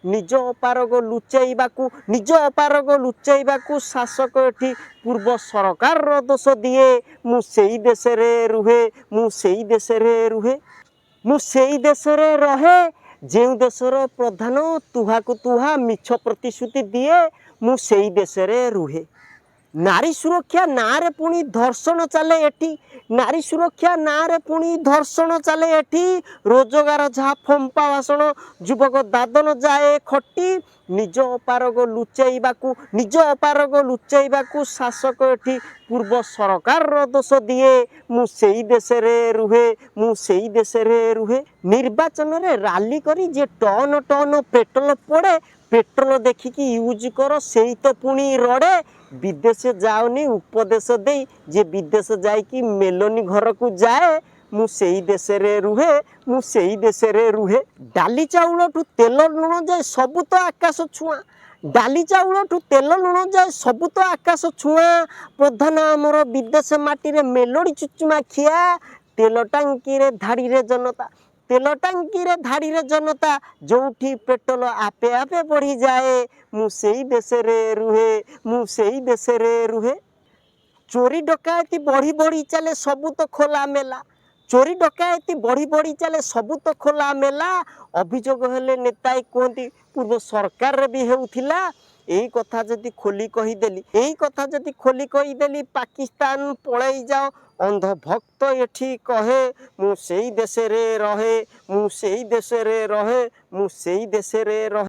निज अपारग लुचैबाकू शासक एठी पूर्व सरकार दोष दिए मु सेई देश रे रुहे मु सेई देश रे रुहे मु सेई देश रे रहे जे देशर प्रधान तुहाकू तुहा मिछ प्रतिश्रुति दिए मु सेई देश रे रुहे। नारी सुरक्षा नारे पुणी धर्षण चले एठी नारी सुरक्षा नारे पुणी धर्षण चले एठी रोजगार जहा फंपा भाषण युवक दादन जाए खटी निज अपारग लुचैबाकू शासक एठी पूर्व सरकार दोष दिए मु सेई देश रे रुहे मु सेई देश रे रुहे। निर्वाचन रे राली करी जे टन टन पेट्रोल पड़े पेट्रोल देखिकी यूज कर सेई तो पुणी रड़े विदेश जाओनी उपदेश दे जे विदेश जाइकी मेलोनी घर को जाए मु सेई देश रे रुहे मु सेई देश रे रुहे। डाली चाउल ठू तेल लुण जाए सबु तो आकाश छुआ डाली चाउल ठू तेल लुण जाए सबु तो आकाश छुआ प्रधान आमर विदेश माटी रे मेलोडी चुचुमा खिया तेल टांकी रे धाड़ी रे जनता तेल टांकी रे धाड़ी रे जनता जोठी पेट्रोल आपे आपे बढ़ी जाए मु सेई देश रे रुहे मु सेई देश रे रुहे। चोरी डकायती बढ़ी बढ़ी चले सबु तो खोला मेला चोरी डकायती बढ़ी बढ़ी चले सबु तो खोला मेला अभियोग हेले नेताई कहती पूर्व सरकार रे भी हेउथिला यही कथा जदि खोली कहीदेली पाकिस्तान पलई जाओ अंध भक्त एठी कहे मु सेई देश रे रहे मु सेई देश रे रहे मु सेई देश रे रहे।